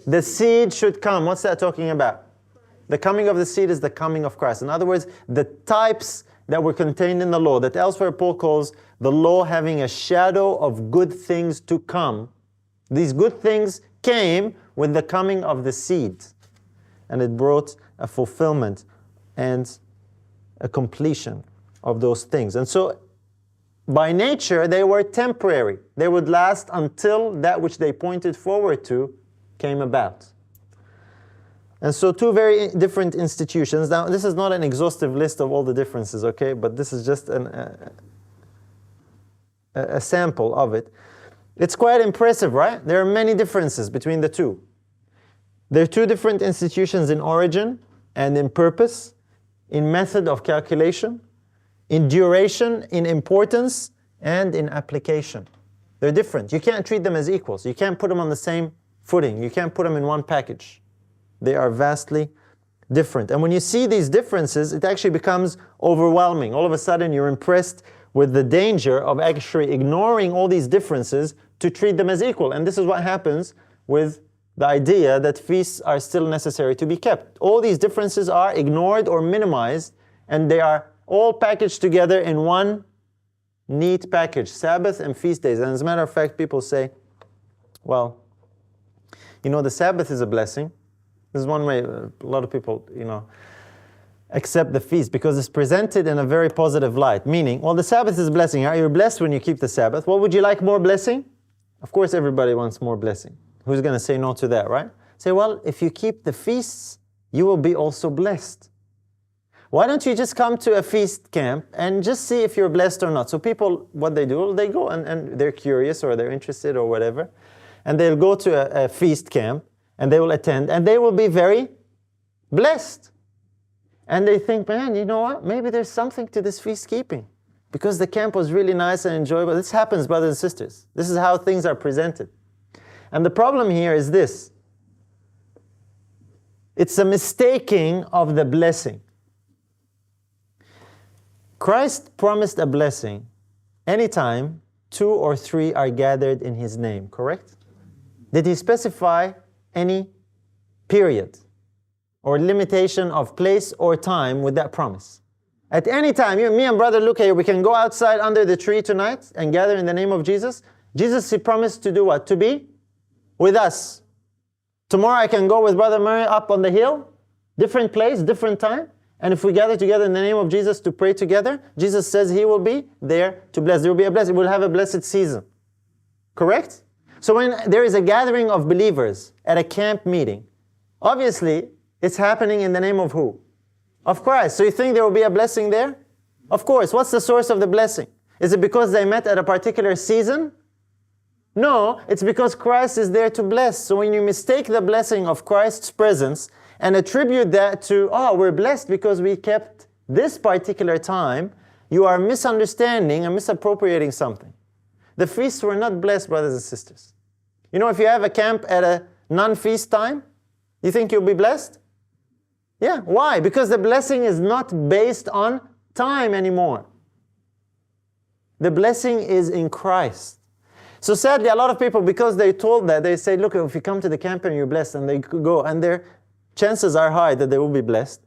The seed should come. What's that talking about? The coming of the seed is the coming of Christ. In other words, the types that were contained in the law, that elsewhere Paul calls the law having a shadow of good things to come. These good things came with the coming of the seed. And it brought a fulfillment and a completion of those things. And so, by nature, they were temporary. They would last until that which they pointed forward to came about. And so two very different institutions. Now, this is not an exhaustive list of all the differences, okay? But this is just a sample of it. It's quite impressive, right? There are many differences between the two. There are two different institutions in origin and in purpose, in method of calculation, in duration, in importance, and in application. They're different. You can't treat them as equals. You can't put them on the same footing. You can't put them in one package. They are vastly different. And when you see these differences, it actually becomes overwhelming. All of a sudden, you're impressed with the danger of actually ignoring all these differences to treat them as equal. And this is what happens with the idea that feasts are still necessary to be kept. All these differences are ignored or minimized, and they are all packaged together in one neat package, Sabbath and feast days. And as a matter of fact, people say, well, you know, the Sabbath is a blessing. This is one way a lot of people, accept the feast because it's presented in a very positive light. Meaning, well, the Sabbath is a blessing. You're blessed when you keep the Sabbath. Well, would you like more blessing? Of course, everybody wants more blessing. Who's going to say no to that, right? Say, well, if you keep the feasts, you will be also blessed. Why don't you just come to a feast camp and just see if you're blessed or not? So people, what they do, they go and they're curious or they're interested or whatever. And they'll go to a feast camp and they will attend and they will be very blessed. And they think, man, you know what? Maybe there's something to this feast keeping because the camp was really nice and enjoyable. This happens, brothers and sisters. This is how things are presented. And the problem here is this. It's a mistaking of the blessing. Christ promised a blessing anytime 2 or 3 are gathered in His name, correct? Did He specify any period or limitation of place or time with that promise? At any time, me and brother Luke here, we can go outside under the tree tonight and gather in the name of Jesus. Jesus, He promised to do what? To be with us. Tomorrow I can go with brother Murray up on the hill, different place, different time. And if we gather together in the name of Jesus to pray together, Jesus says He will be there to bless. There will be a blessing. We'll have a blessed season. Correct? So when there is a gathering of believers at a camp meeting, obviously it's happening in the name of who? Of Christ. So you think there will be a blessing there? Of course. What's the source of the blessing? Is it because they met at a particular season? No, it's because Christ is there to bless. So when you mistake the blessing of Christ's presence and attribute that to, we're blessed because we kept this particular time, you are misunderstanding and misappropriating something. The feasts were not blessed, brothers and sisters. You know, if you have a camp at a non-feast time, you think you'll be blessed? Yeah, why? Because the blessing is not based on time anymore. The blessing is in Christ. So sadly, a lot of people, because they're told that, they say, look, if you come to the camp and you're blessed, and they go, and their chances are high that they will be blessed.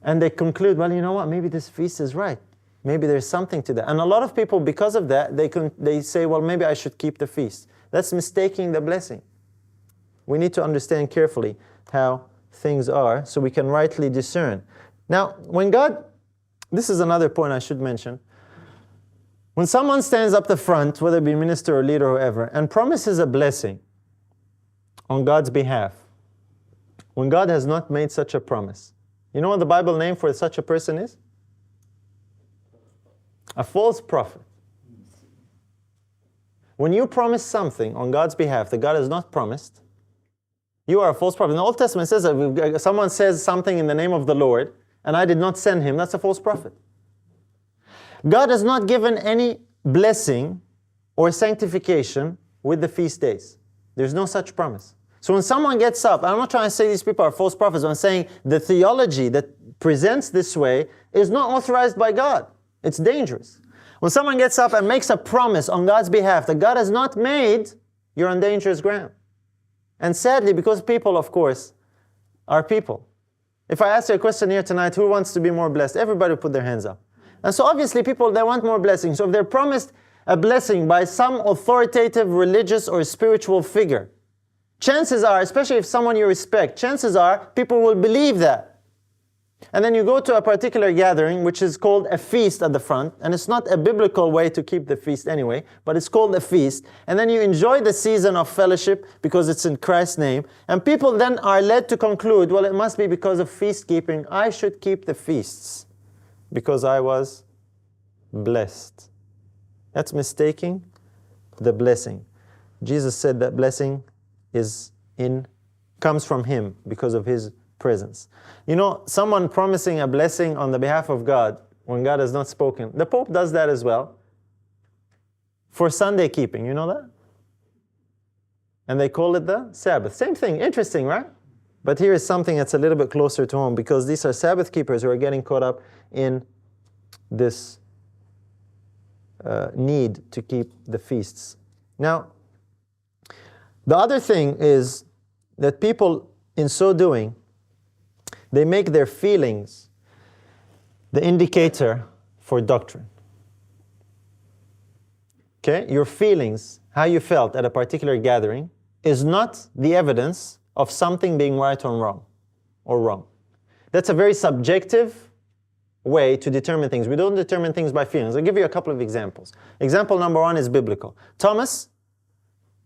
And they conclude, well, you know what, maybe this feast is right. Maybe there's something to that. And a lot of people, because of that, they say, well, maybe I should keep the feast. That's mistaking the blessing. We need to understand carefully how things are so we can rightly discern. Now, when God, this is another point I should mention. When someone stands up the front, whether it be minister or leader or whoever, and promises a blessing on God's behalf, when God has not made such a promise, you know what the Bible name for such a person is? A false prophet. When you promise something on God's behalf that God has not promised, You are a false prophet. In the Old Testament it says that if someone says something in the name of the Lord, and I did not send him, that's a false prophet. God has not given any blessing or sanctification with the feast days. There's no such promise. So when someone gets up, I'm not trying to say these people are false prophets, I'm saying the theology that presents this way is not authorized by God. It's dangerous. When someone gets up and makes a promise on God's behalf that God has not made, you're on dangerous ground. And sadly, because people, of course, are people. If I ask you a question here tonight, who wants to be more blessed? Everybody will put their hands up. And so obviously people, they want more blessings. So if they're promised a blessing by some authoritative religious or spiritual figure, chances are, especially if someone you respect, chances are people will believe that. And then you go to a particular gathering, which is called a feast at the front, and it's not a biblical way to keep the feast anyway, but it's called a feast. And then you enjoy the season of fellowship because it's in Christ's name. And people then are led to conclude, well, it must be because of feast keeping. I should keep the feasts because I was blessed. That's mistaking the blessing. Jesus said that blessing comes from Him because of His presence. You know, someone promising a blessing on the behalf of God when God has not spoken. The Pope does that as well for Sunday keeping. You know that? And they call it the Sabbath. Same thing. Interesting, right? But here is something that's a little bit closer to home, because these are Sabbath keepers who are getting caught up in this need to keep the feasts. Now, the other thing is that people, in so doing, they make their feelings the indicator for doctrine. Okay? Your feelings, how you felt at a particular gathering, is not the evidence of something being right or wrong. That's a very subjective way to determine things. We don't determine things by feelings. I'll give you a couple of examples. Example number one is biblical. Thomas,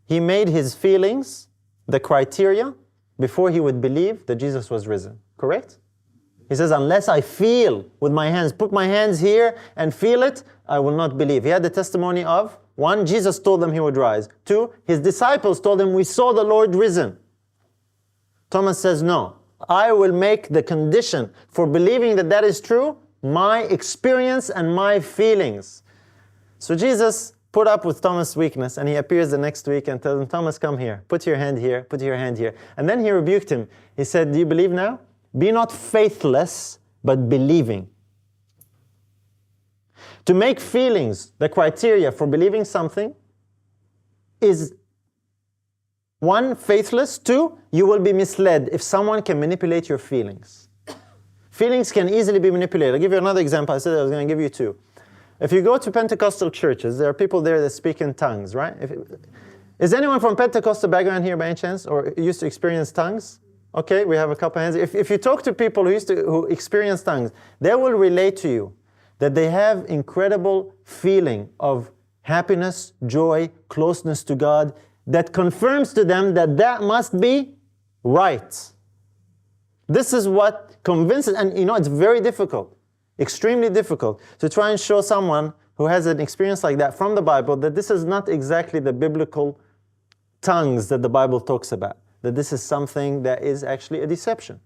he made his feelings the criteria before he would believe that Jesus was risen. Correct? He says, unless I feel with my hands, put my hands here and feel it, I will not believe. He had the testimony of, 1, Jesus told them he would rise. 2, his disciples told him, we saw the Lord risen. Thomas says, no, I will make the condition for believing that that is true, my experience and my feelings. So Jesus put up with Thomas' weakness, and he appears the next week and tells him, Thomas, come here, put your hand here, put your hand here. And then he rebuked him. He said, do you believe now? Be not faithless, but believing. To make feelings the criteria for believing something is 1, faithless. 2, you will be misled if someone can manipulate your feelings. Feelings can easily be manipulated. I'll give you another example. I said I was going to give you 2. If you go to Pentecostal churches, there are people there that speak in tongues, right? Is anyone from Pentecostal background here by any chance, or used to experience tongues? Okay, we have a couple hands. If you talk to people who experience tongues, they will relate to you that they have incredible feeling of happiness, joy, closeness to God, that confirms to them that that must be right. This is what convinces, and you know, it's very difficult, extremely difficult, to try and show someone who has an experience like that from the Bible that this is not exactly the biblical tongues that the Bible talks about, that this is something that is actually a deception.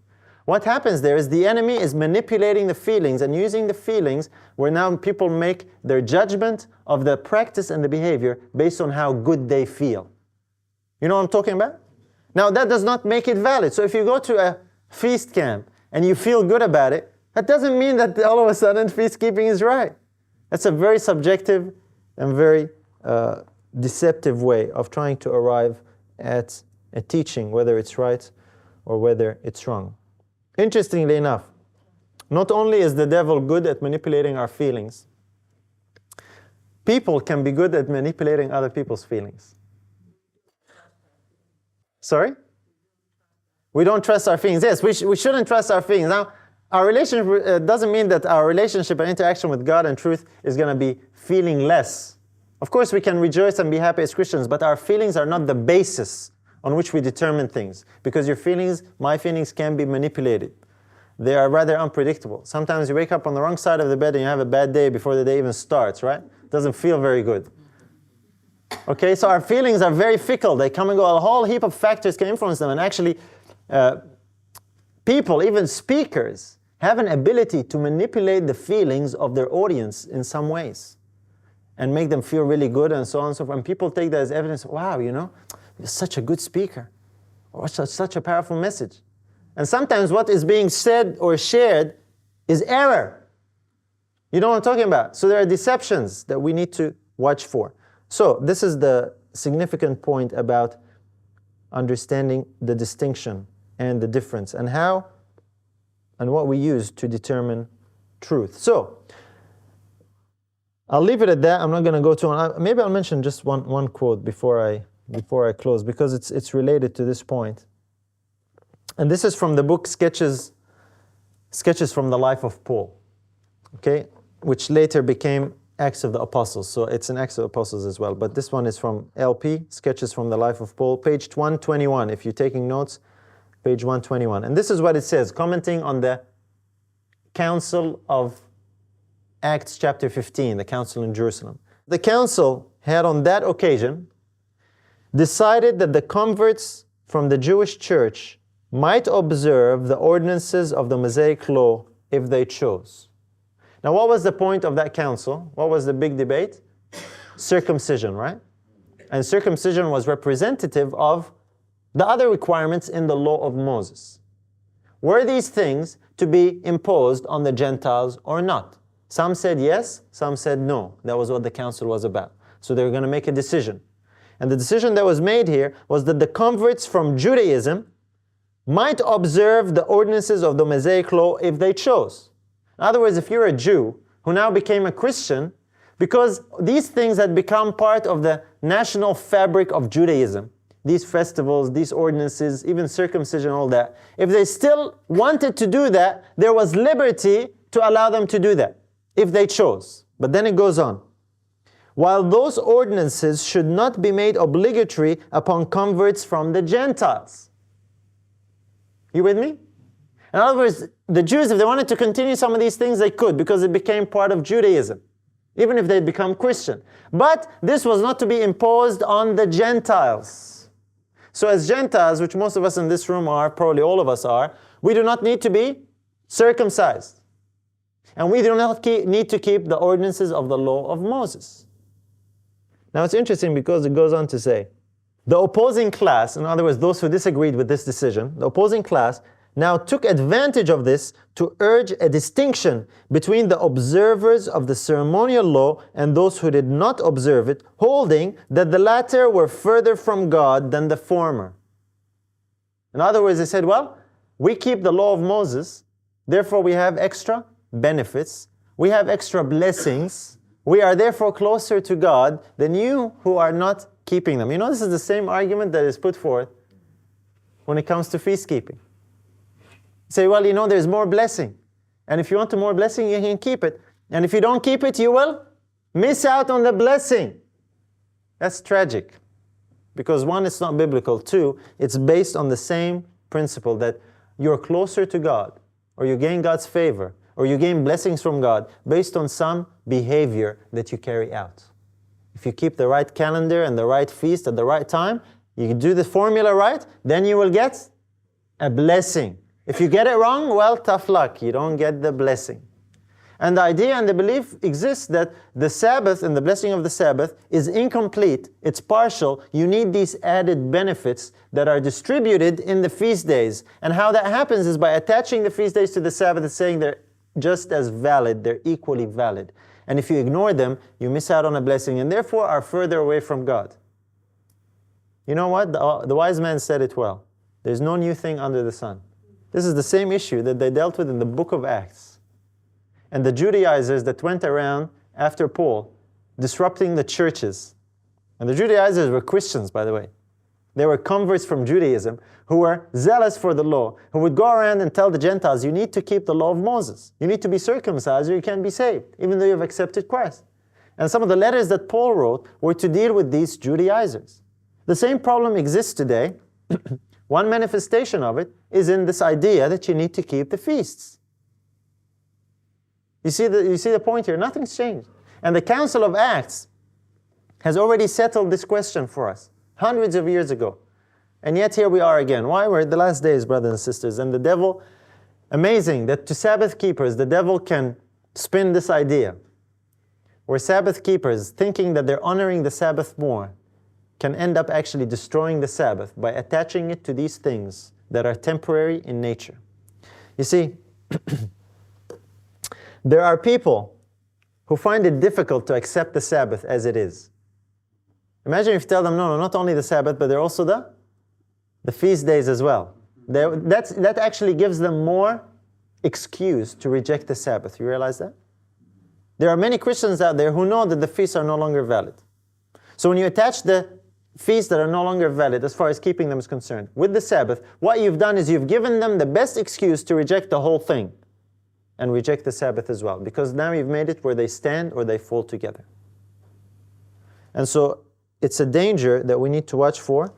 What happens there is the enemy is manipulating the feelings and using the feelings where now people make their judgment of the practice and the behavior based on how good they feel. You know what I'm talking about? Now that does not make it valid. So if you go to a feast camp and you feel good about it, that doesn't mean that all of a sudden feast keeping is right. That's a very subjective and very deceptive way of trying to arrive at a teaching, whether it's right or whether it's wrong. Interestingly enough, not only is the devil good at manipulating our feelings, people can be good at manipulating other people's feelings. Sorry? We don't trust our feelings. Yes, we shouldn't trust our feelings. Now, our relationship doesn't mean that our relationship and interaction with God and truth is going to be feeling less. Of course, we can rejoice and be happy as Christians, but our feelings are not the basis on which we determine things. Because your feelings, my feelings, can be manipulated. They are rather unpredictable. Sometimes you wake up on the wrong side of the bed and you have a bad day before the day even starts, right? It doesn't feel very good. Okay, so our feelings are very fickle. They come and go. A whole heap of factors can influence them. And actually, people, even speakers, have an ability to manipulate the feelings of their audience in some ways and make them feel really good and so on and so forth. And people take that as evidence. Wow, you know, you're such a good speaker. Or such a powerful message. And sometimes what is being said or shared is error. You know what I'm talking about? So there are deceptions that we need to watch for. So this is the significant point about understanding the distinction and the difference and how and what we use to determine truth. So I'll leave it at that. I'm not going to go to on. Maybe I'll mention just one quote before I close, because it's related to this point. And this is from the book Sketches from the Life of Paul, okay, which later became Acts of the Apostles. So it's an Acts of the Apostles as well. But this one is from LP, Sketches from the Life of Paul, page 121. If you're taking notes, page 121. And this is what it says, commenting on the Council of Acts chapter 15, the council in Jerusalem. The council had on that occasion decided that the converts from the Jewish church might observe the ordinances of the Mosaic law if they chose. Now, what was the point of that council? What was the big debate? Circumcision, right? And circumcision was representative of the other requirements in the law of Moses. Were these things to be imposed on the Gentiles or not? Some said yes, some said no. That was what the council was about. So they were going to make a decision. And the decision that was made here was that the converts from Judaism might observe the ordinances of the Mosaic law if they chose. In other words, if you're a Jew who now became a Christian, because these things had become part of the national fabric of Judaism, these festivals, these ordinances, even circumcision, all that, if they still wanted to do that, there was liberty to allow them to do that, if they chose. But then it goes on. While those ordinances should not be made obligatory upon converts from the Gentiles. You with me? In other words, the Jews, if they wanted to continue some of these things, they could, because it became part of Judaism, even if they'd become Christian. But this was not to be imposed on the Gentiles. So as Gentiles, which most of us in this room are, probably all of us are, we do not need to be circumcised. And we do not need to keep the ordinances of the law of Moses. Now it's interesting because it goes on to say, the opposing class, in other words, those who disagreed with this decision, the opposing class now took advantage of this to urge a distinction between the observers of the ceremonial law and those who did not observe it, holding that the latter were further from God than the former. In other words, they said, well, we keep the law of Moses, therefore we have extra benefits, we have extra blessings, we are therefore closer to God than you who are not keeping them. You know, this is the same argument that is put forth when it comes to feast keeping. Say, well, you know, there's more blessing. And if you want more blessing, you can keep it. And if you don't keep it, you will miss out on the blessing. That's tragic. Because one, it's not biblical. Two, it's based on the same principle that you're closer to God, or you gain God's favor, or you gain blessings from God based on some behavior that you carry out. If you keep the right calendar and the right feast at the right time, you do the formula right, then you will get a blessing. If you get it wrong, well, tough luck. You don't get the blessing. And the idea and the belief exists that the Sabbath and the blessing of the Sabbath is incomplete. It's partial. You need these added benefits that are distributed in the feast days. And how that happens is by attaching the feast days to the Sabbath and saying they're just as valid, they're equally valid. And if you ignore them, you miss out on a blessing and therefore are further away from God. You know what? The wise man said it well. There's no new thing under the sun. This is the same issue that they dealt with in the book of Acts. And the Judaizers that went around after Paul, disrupting the churches. And the Judaizers were Christians, by the way. They were converts from Judaism who were zealous for the law, who would go around and tell the Gentiles, you need to keep the law of Moses. You need to be circumcised or you can't be saved, even though you've accepted Christ. And some of the letters that Paul wrote were to deal with these Judaizers. The same problem exists today. One manifestation of it is in this idea that you need to keep the feasts. You see the point here? Nothing's changed. And the Council of Acts has already settled this question for us hundreds of years ago. And yet here we are again. Why? We're at the last days, brothers and sisters. And the devil, amazing that to Sabbath keepers, the devil can spin this idea where Sabbath keepers, thinking that they're honoring the Sabbath more, can end up actually destroying the Sabbath by attaching it to these things that are temporary in nature. You see, there are people who find it difficult to accept the Sabbath as it is. Imagine if you tell them, no, not only the Sabbath, but they're also the feast days as well. That actually gives them more excuse to reject the Sabbath. You realize that? There are many Christians out there who know that the feasts are no longer valid. So when you attach the feasts that are no longer valid as far as keeping them is concerned with the Sabbath, what you've done is you've given them the best excuse to reject the whole thing and reject the Sabbath as well, because now you've made it where they stand or they fall together. And so it's a danger that we need to watch for,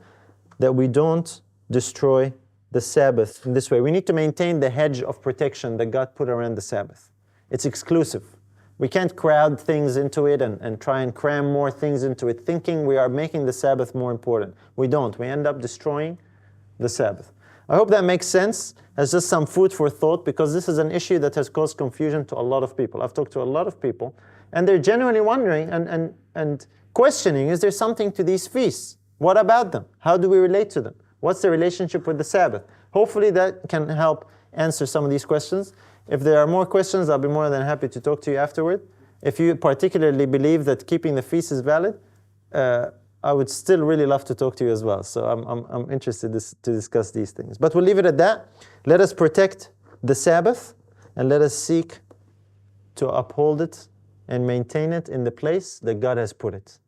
that we don't destroy the Sabbath in this way. We need to maintain the hedge of protection that God put around the Sabbath. It's exclusive. We can't crowd things into it and try and cram more things into it, thinking we are making the Sabbath more important. We don't. We end up destroying the Sabbath. I hope that makes sense as just some food for thought, because this is an issue that has caused confusion to a lot of people. I've talked to a lot of people, and they're genuinely wondering and questioning, is there something to these feasts? What about them? How do we relate to them? What's the relationship with the Sabbath? Hopefully that can help answer some of these questions. If there are more questions, I'll be more than happy to talk to you afterward. If you particularly believe that keeping the feast is valid, I would still really love to talk to you as well. So I'm interested to discuss these things. But we'll leave it at that. Let us protect the Sabbath, and let us seek to uphold it and maintain it in the place that God has put it.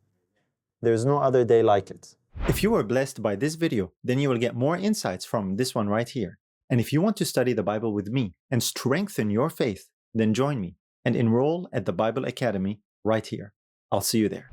There's no other day like it. If you were blessed by this video, then you will get more insights from this one right here. And if you want to study the Bible with me and strengthen your faith, then join me and enroll at the Bible Academy right here. I'll see you there.